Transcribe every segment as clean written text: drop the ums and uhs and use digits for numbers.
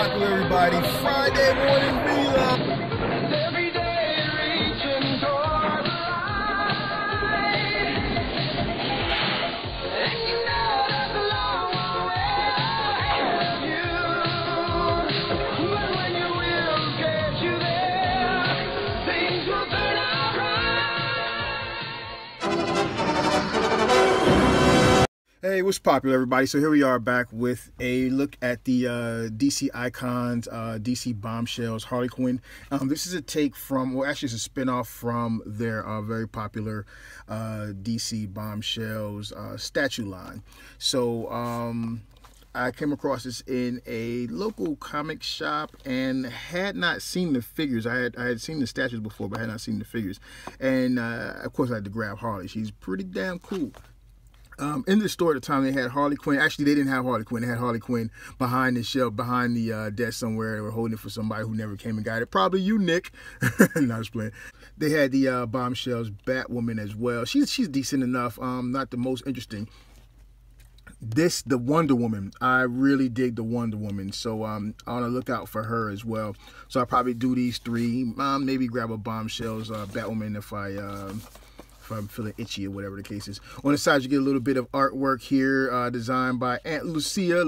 popular, everybody? Friday morning vlog. Every day reaching toward the light. And you know that's a long way ahead of you. But when your will gets you there, things will turn out right. Hey, what's popular, everybody? So here we are back with a look at the DC Icons, DC Bombshells Harley Quinn. This is a take from, well, actually it's a spin-off from their very popular DC Bombshells statue line. So I came across this in a local comic shop and had not seen the figures. I had seen the statues before, but I had not seen the figures. And of course I had to grab Harley. She's pretty damn cool. In the store at the time, they had Harley Quinn. Actually, they didn't have Harley Quinn. They had Harley Quinn behind the shelf, behind the desk somewhere. They were holding it for somebody who never came and got it. Probably you, Nick. No, I was playing. They had the Bombshells Batwoman as well. She's decent enough. Not the most interesting. The Wonder Woman. I really dig the Wonder Woman. So I'm on the lookout for her as well. So I'll probably do these three. Maybe grab a Bombshells Batwoman if I'm feeling itchy or whatever the case is. On the side, you get a little bit of artwork here, designed by Aunt Lucia,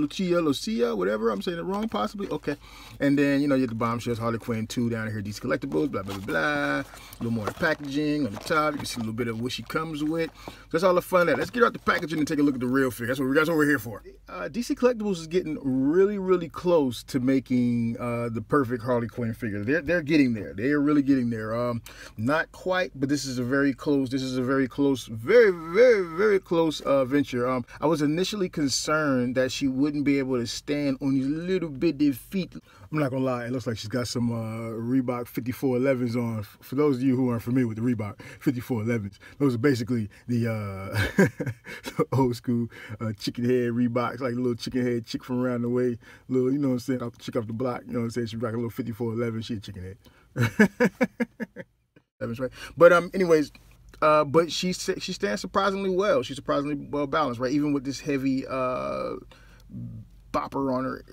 whatever. I'm saying it wrong, possibly. Okay. And then, you know, you get the Bombshells, Harley Quinn 2 down here, DC Collectibles, blah, blah, blah, blah. A little more packaging on the top. You can see a little bit of what she comes with. So that's all the fun of that. Let's get out the packaging and take a look at the real figure. That's what we're here for. DC Collectibles is getting really, really close to making the perfect Harley Quinn figure. They're getting there. They are really getting there. Not quite, but this is a very close. This is a very close, very, very, very close venture. I was initially concerned that she wouldn't be able to stand on these little bitty feet. I'm not gonna lie, it looks like she's got some Reebok 5411s on. For those of you who aren't familiar with the Reebok 5411s, those are basically the old school chicken head Reeboks, like a little chicken head chick from around the way, little, you know what I'm saying, chick off the block, you know what I'm saying, she's rocking a little 5411, she a chicken head. Right? But anyways, but she stands surprisingly well. She's surprisingly well balanced, right? Even with this heavy bopper on her,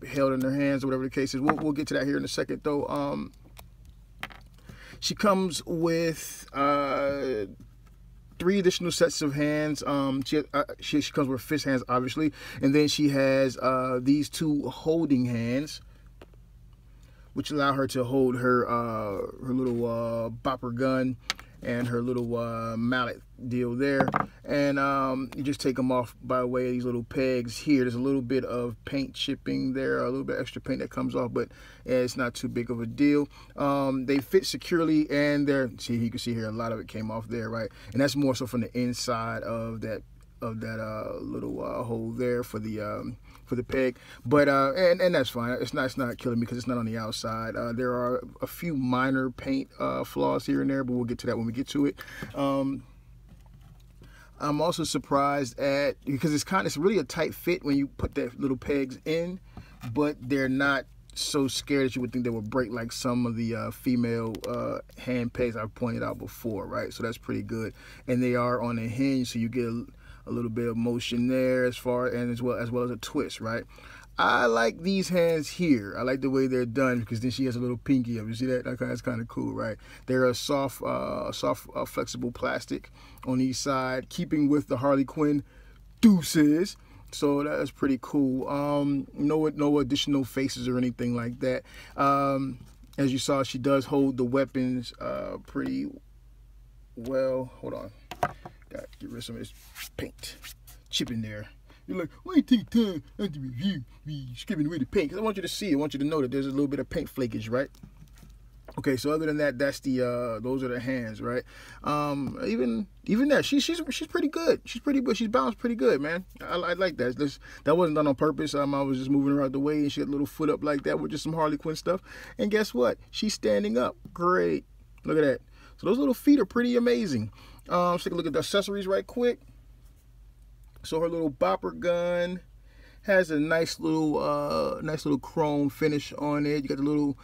held in her hands or whatever the case is. We'll get to that here in a second, though. She comes with 3 additional sets of hands. She comes with fist hands, obviously, and then she has these 2 holding hands, which allow her to hold her little bopper gun and her little mallet deal there. And you just take them off by way of these little pegs here. There's a little bit of paint chipping there, a little bit extra paint that comes off, but it's not too big of a deal. They fit securely, and you can see here a lot of it came off there, right? And that's more so from the inside of that little hole there for the peg, but and that's fine. It's not killing me because it's not on the outside. There are a few minor paint flaws here and there, but we'll get to that when we get to it. I'm also surprised because it's really a tight fit when you put the little pegs in, but they're not so scared that you would think they would break like some of the female hand pegs I've pointed out before, right? So that's pretty good, and they are on a hinge, so you get a little bit of motion there as well as a twist, right? I like these hands here. I like the way they're done because then she has a little pinky up. You see that? That's kind of cool, right? They're a soft, flexible plastic on each side, keeping with the Harley Quinn deuces. So that's pretty cool. No additional faces or anything like that. As you saw, she does hold the weapons pretty well. Hold on. Got to get rid of some of this paint chip in there. You're like, why you take time to review me skipping away the paint? Because I want you to see, I want you to know that there's a little bit of paint flakage, right? Okay, so other than that, that's those are the hands, right? Even that, she's pretty good. She's balanced pretty good, man. I like that. That wasn't done on purpose. I was just moving her out the way, and she had a little foot up like that with just some Harley Quinn stuff. And guess what? She's standing up. Great. Look at that. So those little feet are pretty amazing. Let's take a look at the accessories right quick. So her little bopper gun has a nice little chrome finish on it. You got the little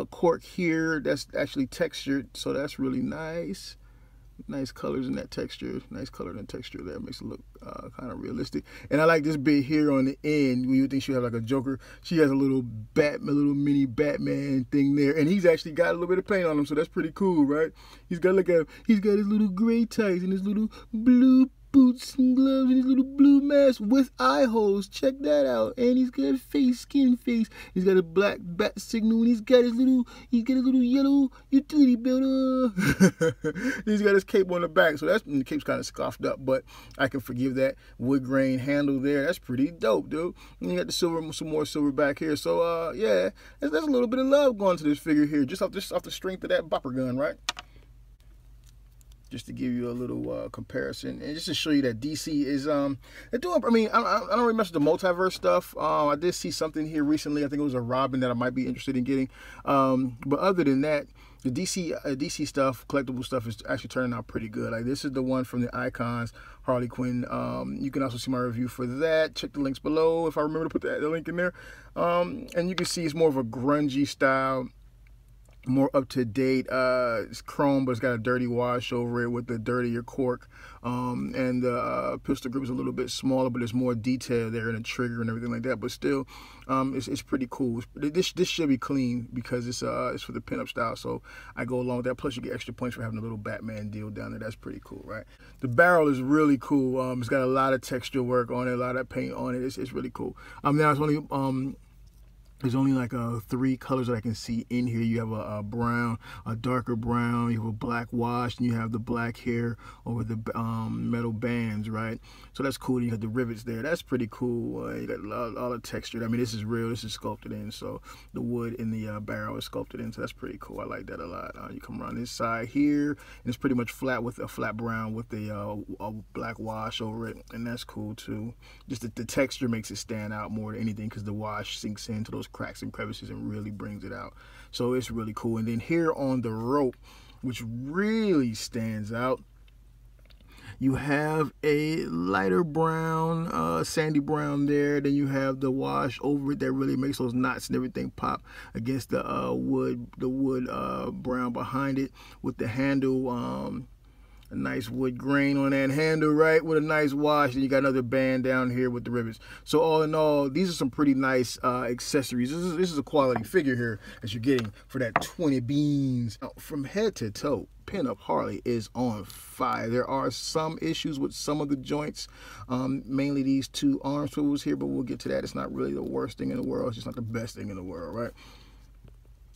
cork here that's actually textured, so that's really nice. Nice colors in that texture. Nice color in the texture there. Makes it look kind of realistic. And I like this bit here on the end where you think she have like a Joker. She has a little mini Batman thing there. And he's actually got a little bit of paint on him, so that's pretty cool, right? He's got he's got his little gray tights and his little blue boots and gloves and his little blue mask with eye holes. Check that out. And he's got a skin face. He's got a black bat signal, and he's got his little yellow utility belt. He's got his cape on the back, so the cape's kind of scuffed up, but I can forgive that. Wood grain handle there. That's pretty dope, dude. And you got the silver, some more silver back here. So yeah, there's a little bit of love going to this figure here, just off the strength of that bopper gun, right? Just to give you a little comparison, and just to show you that DC is they're doing. I mean, I don't really mess with the multiverse stuff. I did see something here recently. I think it was a Robin that I might be interested in getting. But other than that, the DC stuff, collectible stuff, is actually turning out pretty good. Like, this is the one from the Icons Harley Quinn. You can also see my review for that. Check the links below if I remember to put the link in there. And you can see it's more of a grungy style, more up to date. It's chrome, but it's got a dirty wash over it with the dirtier cork. And the pistol grip is a little bit smaller, but there's more detail there in the trigger and everything like that. But still, it's pretty cool. This should be clean because it's for the pinup style. So I go along with that. Plus, you get extra points for having a little Batman deal down there. That's pretty cool, right? The barrel is really cool. It's got a lot of texture work on it, a lot of paint on it. It's really cool. Now it's only there's only like 3 colors that I can see in here. You have a brown, a darker brown, you have a black wash, and you have the black hair over the metal bands, right? So that's cool. You got the rivets there. That's pretty cool. You got a lot of texture. I mean, this is real. This is sculpted in. So the wood in the barrel is sculpted in. So that's pretty cool. I like that a lot. You come around this side here, and it's pretty much flat with a flat brown with a black wash over it, and that's cool too. Just the texture makes it stand out more than anything because the wash sinks into those cracks and crevices and really brings it out. So it's really cool. And then here on the rope, which really stands out, you have a lighter brown, sandy brown there. Then you have the wash over it that really makes those knots and everything pop against the wood brown behind it, with the handle, a nice wood grain on that handle, right, with a nice wash. And you got another band down here with the rivets. So all in all, these are some pretty nice accessories. This is a quality figure here that you're getting for that 20 beans. From head to toe, Pinup Harley is on fire. There are some issues with some of the joints, mainly these 2 arm swivels here, but we'll get to that. It's not really the worst thing in the world. It's just not the best thing in the world, right?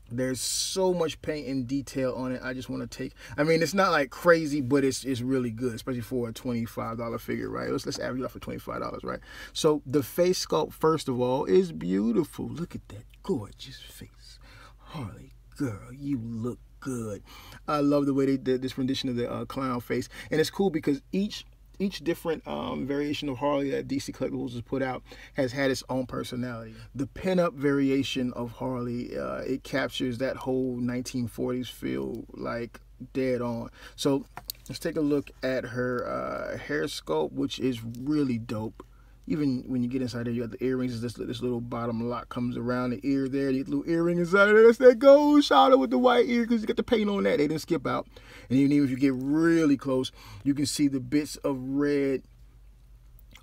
There's so much paint and detail on it. I just want to take, I mean, it's not like crazy, but it's really good, especially for a $25 figure, right? Let's average it off for $25, right? So the face sculpt, first of all, is beautiful. Look at that gorgeous face. Harley, girl, you look good. I love the way they did this rendition of the clown face. And it's cool because each different variation of Harley that DC Collectibles has put out has had its own personality. The pinup variation of Harley, it captures that whole 1940s feel like dead on. So let's take a look at her hair sculpt, which is really dope. Even when you get inside there, you got the earrings. This little bottom lock comes around the ear there. The little earring inside of there. That's that gold shoulder with the white ear because you got the paint on that. They didn't skip out. And even if you get really close, you can see the bits of red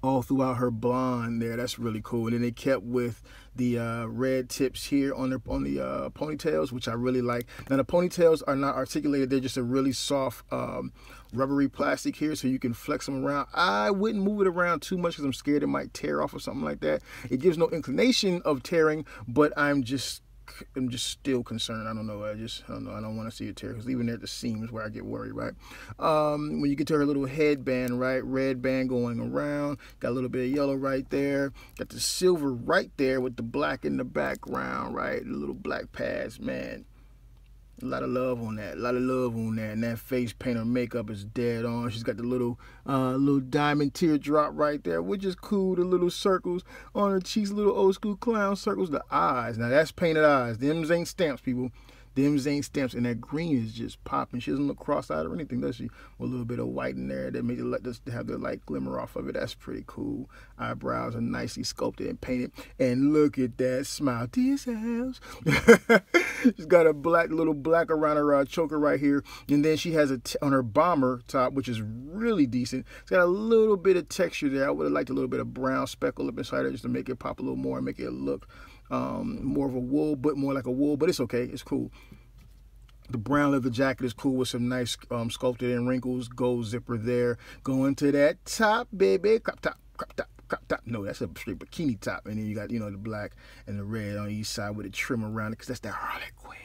all throughout her blonde there. That's really cool. And then they kept with the red tips here on the ponytails, which I really like. Now the ponytails are not articulated. They're just a really soft rubbery plastic here, so you can flex them around. I wouldn't move it around too much because I'm scared it might tear off or something like that. It gives no inclination of tearing, but I'm just still concerned. I don't know. I don't know. I don't want to see it tear because even there at the seams where I get worried, right? When you get to her little headband, right, red band going around, got a little bit of yellow right there, got the silver right there with the black in the background, right? The little black pads, man. A lot of love on that. A lot of love on that. And that face paint or makeup is dead on. She's got the little diamond teardrop right there, which is cool. The little circles on her cheeks, little old school clown circles. The eyes. Now that's painted eyes. Them ain't stamps, people. Them's ain't stamps, and that green is just popping. She doesn't look cross-eyed or anything, does she? With a little bit of white in there that made it let us have the light glimmer off of it. That's pretty cool. Eyebrows are nicely sculpted and painted. And look at that smile. This house. She's got a little black around her choker right here. And then she has on her bomber top, which is really decent. It's got a little bit of texture there. I would have liked a little bit of brown speckle up inside her just to make it pop a little more and make it look more of a wool, but more like a wool. But it's okay. It's cool. The brown leather jacket is cool with some nice sculpted in wrinkles. Gold zipper there. Going to that top, baby. Crop top, crop top, crop top. No, that's a straight bikini top. And then you got, you know, the black and the red on each side with a trim around it, because that's that Harley Quinn.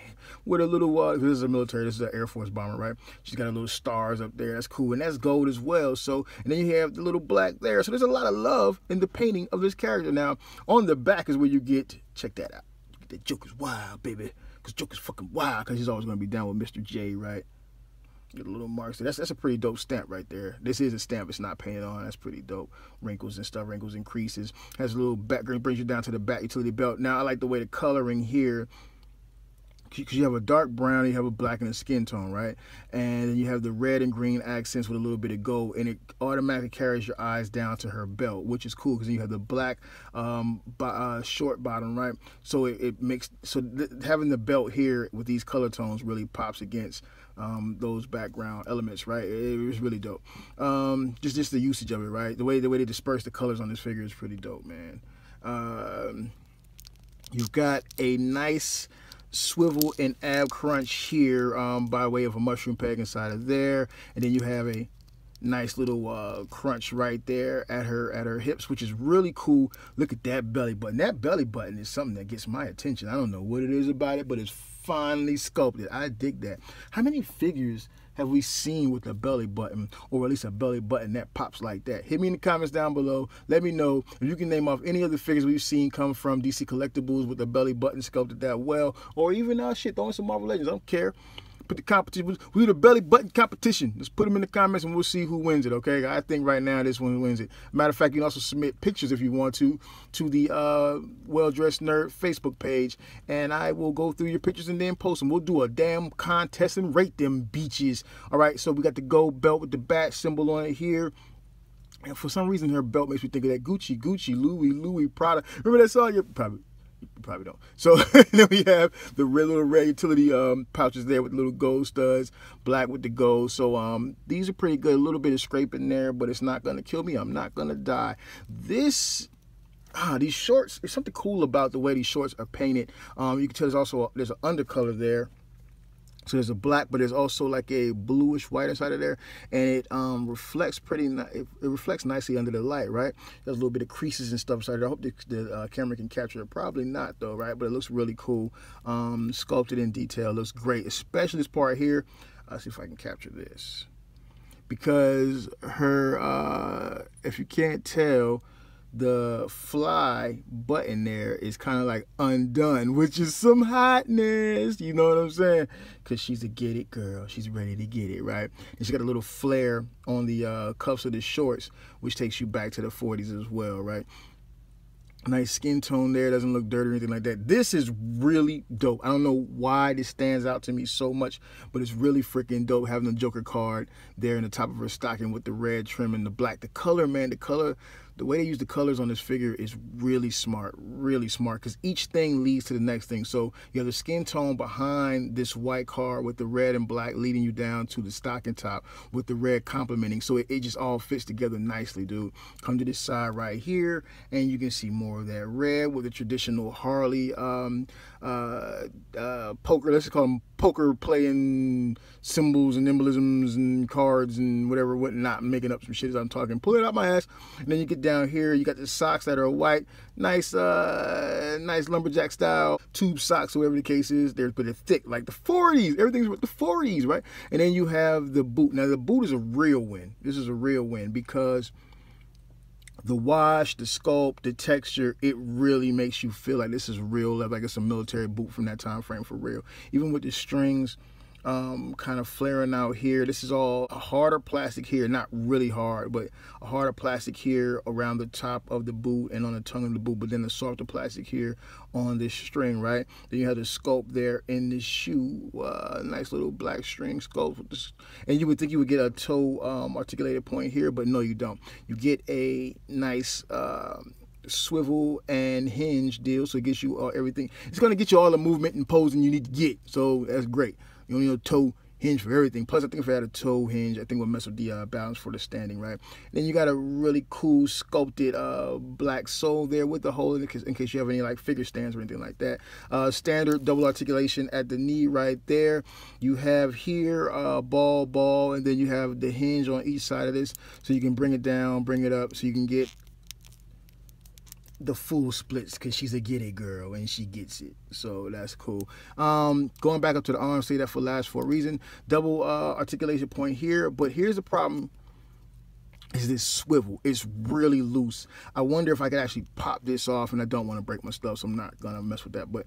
With a little, this is a military, this is an Air Force bomber, right? She's got a little stars up there. That's cool. And that's gold as well. So, and then you have the little black there. So there's a lot of love in the painting of this character. Now, on the back is where you get, check that out. You get that Joker's wild, baby. Because Joker's fucking wild, because he's always going to be down with Mr. J, right? Get a little marks there. That's a pretty dope stamp right there. This is a stamp. It's not painted on. That's pretty dope. Wrinkles and stuff. Wrinkles and creases. Has a little background. Brings you down to the back utility belt. Now, I like the way the coloring here, because you have a dark brown, you have a black and a skin tone, right? And then you have the red and green accents with a little bit of gold, and it automatically carries your eyes down to her belt, which is cool, because you have the black short bottom, right? So it makes, having the belt here with these color tones really pops against those background elements, right? It was really dope. Just the usage of it, right? The way they disperse the colors on this figure is pretty dope, man. You've got a nice swivel and ab crunch here by way of a mushroom peg inside of there, and then you have a nice little crunch right there at her hips, which is really cool. Look at that belly button. That belly button is something that gets my attention. I don't know what it is about it, but it's finely sculpted. I dig that. How many figures have we seen with a belly button, or at least a belly button that pops like that? Hit me in the comments down below. Let me know if you can name off any other figures we've seen come from DC Collectibles with a belly button sculpted that well, or even throwing some Marvel Legends. I don't care. Put the competition. We do the belly button competition. Let's put them in the comments and we'll see who wins it. Okay, I think right now this one wins it. Matter of fact, you can also submit pictures if you want to the Well Dressed Nerd Facebook page, and I will go through your pictures and then post them. We'll do a damn contest and rate them beaches. All right, so we got the gold belt with the bat symbol on it here. And for some reason, her belt makes me think of that Gucci, Louis, Prada. Remember that song? You probably don't. So then we have the little red utility pouches there with the little gold studs, black with the gold. So these are pretty good. A little bit of scraping there, but it's not gonna kill me. I'm not gonna die. These shorts, there's something cool about the way these shorts are painted. You can tell there's an undercolor there. So there's a black, but there's also like a bluish white inside of there, and it reflects it reflects nicely under the light, right? There's a little bit of creases and stuff inside there. I hope the camera can capture it. Probably not though, right? But it looks really cool. Sculpted in detail, looks great, especially this part here. Let's see if I can capture this, because her, if you can't tell, the fly button there is kind of like undone, which is some hotness, you know what I'm saying? Because she's a get it girl. She's ready to get it, right? And she got a little flare on the cuffs of the shorts, which takes you back to the 40s as well, right? Nice skin tone there, doesn't look dirty or anything like that. This is really dope. I don't know why this stands out to me so much, but it's really freaking dope having the Joker card there in the top of her stocking with the red trim and the black. The color, man, the way they use the colors on this figure is really smart, because each thing leads to the next thing. So you have the skin tone behind this white card with the red and black leading you down to the stocking top with the red complementing. So it just all fits together nicely, dude. Come to this side right here, and you can see more of that red with the traditional Harley poker, let's call them poker playing symbols and emblematisms and cards and whatnot, making up some shit as I'm talking. Pull it out my ass, and then you get down here, you got the socks that are white, nice lumberjack style tube socks, whatever the case is. But they're thick, like the 40s. Everything's with the 40s, right? And then you have the boot. Now the boot is a real win. This is a real win because the wash, the sculpt, the texture, it really makes you feel like this is real, like it's a military boot from that time frame for real. Even with the strings, kind of flaring out here. This is all a harder plastic here, not really hard, but a harder plastic here around the top of the boot and on the tongue of the boot, but then the softer plastic here on this string, right? Then you have the sculpt there in the shoe, nice little black string sculpt. And you would think you would get a toe articulated point here, but no, you don't. You get a nice swivel and hinge deal, so it gets you everything. It's going to get you all the movement and posing you need to get, so that's great. You don't need a toe hinge for everything. Plus, I think if I had a toe hinge, I think we'll mess with the balance for the standing, right? Then you got a really cool sculpted black sole there with the hole in case you have any like figure stands or anything like that. Standard double articulation at the knee right there. You have here ball, and then you have the hinge on each side of this, so you can bring it down, bring it up, so you can get the full splits, because she's a get it girl and she gets it, so that's cool. Going back up to the arm, say that for last for a reason. Double articulation point here, but here's the problem, is this swivel. It's really loose. I wonder if I could actually pop this off, and I don't want to break my stuff, so I'm not gonna mess with that, but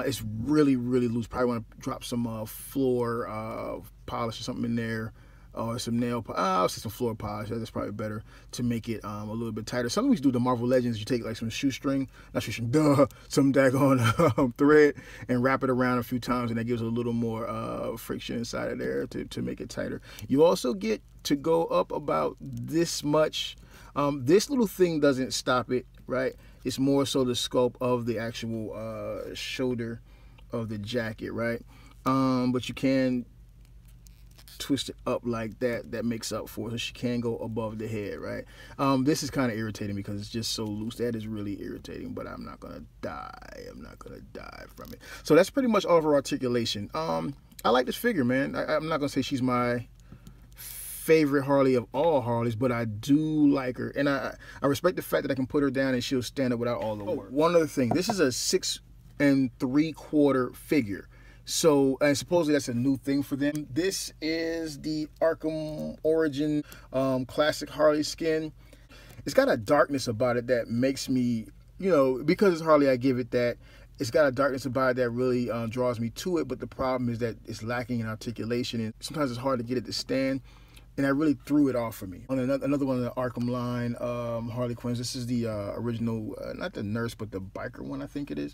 it's really loose. Probably want to drop some floor polish or something in there, or some nail polish. I'll say some floor polish. That's probably better to make it a little bit tighter. Some of these do the Marvel Legends. You take like some shoestring, not shoestring, some daggone thread, and wrap it around a few times, and that gives a little more friction inside of there to make it tighter. You also get to go up about this much. This little thing doesn't stop it, right? It's more so the sculpt of the actual shoulder of the jacket, right? But you can twist it up like that. That makes up for it, so she can go above the head, right? This is kind of irritating because it's just so loose. That is really irritating, but I'm not gonna die. I'm not gonna die from it. So that's pretty much all of her articulation. I like this figure, man. I'm not gonna say she's my favorite Harley of all Harleys, but I do like her, and I respect the fact that I can put her down and she'll stand up without all the work. One other thing, this is a 6 3/4 figure. So, and supposedly that's a new thing for them. This is the Arkham Origin classic Harley skin. It's got a darkness about it that makes me, you know, because it's Harley, I give it that. It's got a darkness about it that really draws me to it, but the problem is that it's lacking in articulation, and sometimes it's hard to get it to stand, and that really threw it off for me. On another one of the Arkham line Harley Quinns, this is the original, not the nurse, but the biker one, I think it is.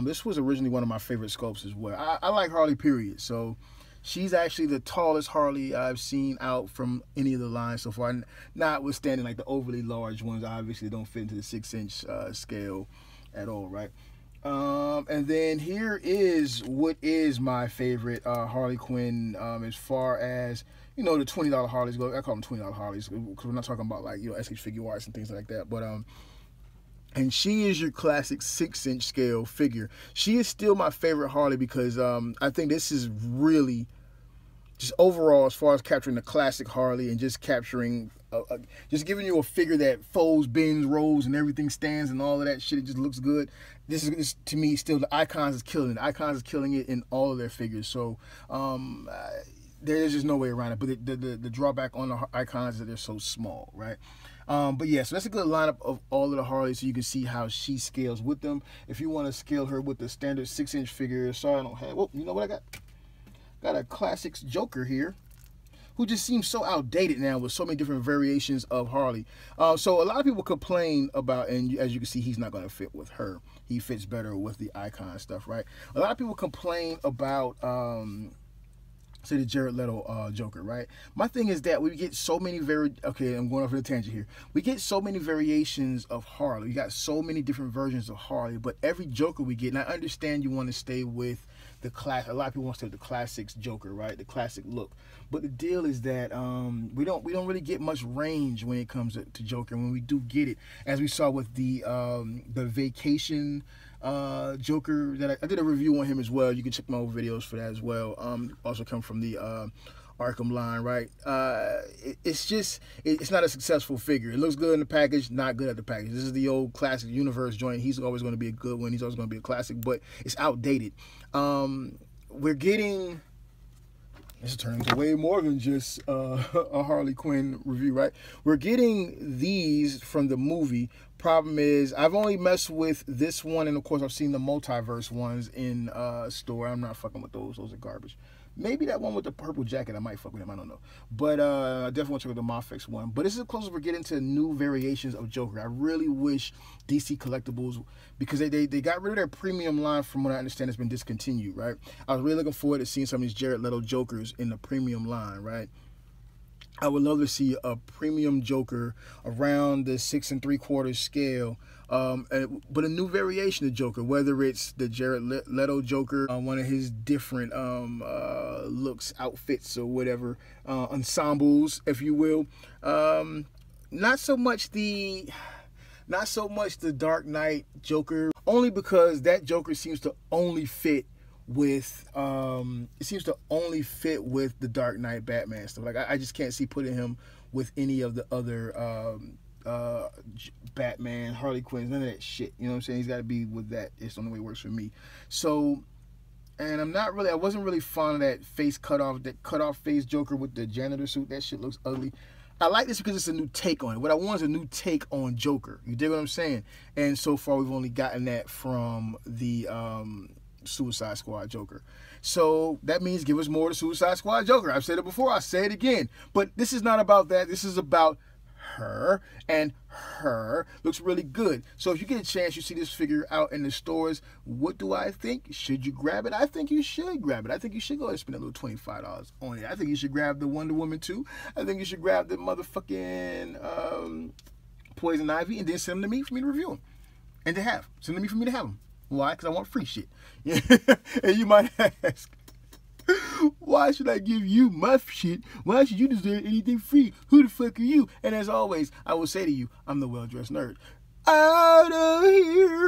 This was originally one of my favorite sculpts as well. I like Harley, period. So she's actually the tallest Harley I've seen out from any of the lines so far, notwithstanding like the overly large ones obviously don't fit into the 6-inch scale at all, right? And then here is what is my favorite Harley Quinn as far as, you know, the $20 Harleys go. I call them $20 Harleys because we're not talking about like, you know, SH Figure Arts and things like that, but and she is your classic 6-inch scale figure. She is still my favorite Harley because I think this is really just overall, as far as capturing the classic Harley and just capturing, just giving you a figure that folds, bends, rolls, and everything stands and all of that shit. It just looks good. This is to me still the Icons is killing it. The Icons is killing it in all of their figures. So there's just no way around it. But the drawback on the Icons is that they're so small, right? But yeah, so that's a good lineup of all of the Harleys, so you can see how she scales with them. If you want to scale her with the standard 6-inch figure, sorry I don't have, well, you know what I got? Got a Classics Joker here, who just seems so outdated now with so many different variations of Harley. So a lot of people complain about, and as you can see, he's not going to fit with her. He fits better with the Icon stuff, right? A lot of people complain about say the Jared Leto Joker, right? My thing is that we get so many okay, I'm going off on a tangent here. We get so many variations of Harley. We got so many different versions of Harley, but every Joker we get, and I understand you want to stay with the class. A lot of people want to stay with the classics Joker, right? The classic look. But the deal is that we don't really get much range when it comes to Joker. When we do get it, as we saw with the Vacation Joker, that I did a review on him as well. You can check my old videos for that as well. Also come from the Arkham line, right? It's not a successful figure. It looks good in the package, not good at the package. This is the old classic universe joint. He's always going to be a good one. He's always going to be a classic, but it's outdated. We're getting This turns into way more than just a Harley Quinn review, right? We're getting these from the movie. Problem is, I've only messed with this one, and of course, I've seen the multiverse ones in store. I'm not fucking with those. Those are garbage. Maybe that one with the purple jacket, I might fuck with him. I don't know. But I definitely want to check out the Mofex one. But this is the closest we're getting to new variations of Joker. I really wish DC Collectibles, because they got rid of their premium line, from what I understand, has been discontinued, right? I was really looking forward to seeing some of these Jared Leto Jokers in the premium line, right? I would love to see a premium Joker around the 6 3/4 scale, but a new variation of Joker, whether it's the Jared Leto Joker, one of his different looks, outfits, or whatever, ensembles, if you will. Not so much the Dark Knight Joker, only because that Joker seems to only fit with the Dark Knight Batman stuff. Like I just can't see putting him with any of the other Batman, Harley Quinn, none of that shit. You know what I'm saying? He's got to be with that. It's the only way it works for me. So, and I wasn't really fond of that cut off face Joker with the janitor suit. That shit looks ugly. I like this because it's a new take on it. What I want is a new take on Joker. You dig what I'm saying? And so far, we've only gotten that from the Suicide Squad Joker. So that means give us more of the Suicide Squad Joker. I've said it before, I'll say it again. But this is not about that. This is about her, and her looks really good. So if you get a chance, you see this figure out in the stores, what do I think? Should you grab it? I think you should grab it. I think you should go ahead and spend a little $25 on it. I think you should grab the Wonder Woman too. I think you should grab the motherfucking Poison Ivy, and then send them to me for me to review them. And to have. Send them to me for me to have them. Why? Because I want free shit. And you might ask, why should I give you my shit? Why should you deserve anything free? Who the fuck are you? And as always, I will say to you, I'm the well-dressed nerd. Out of here.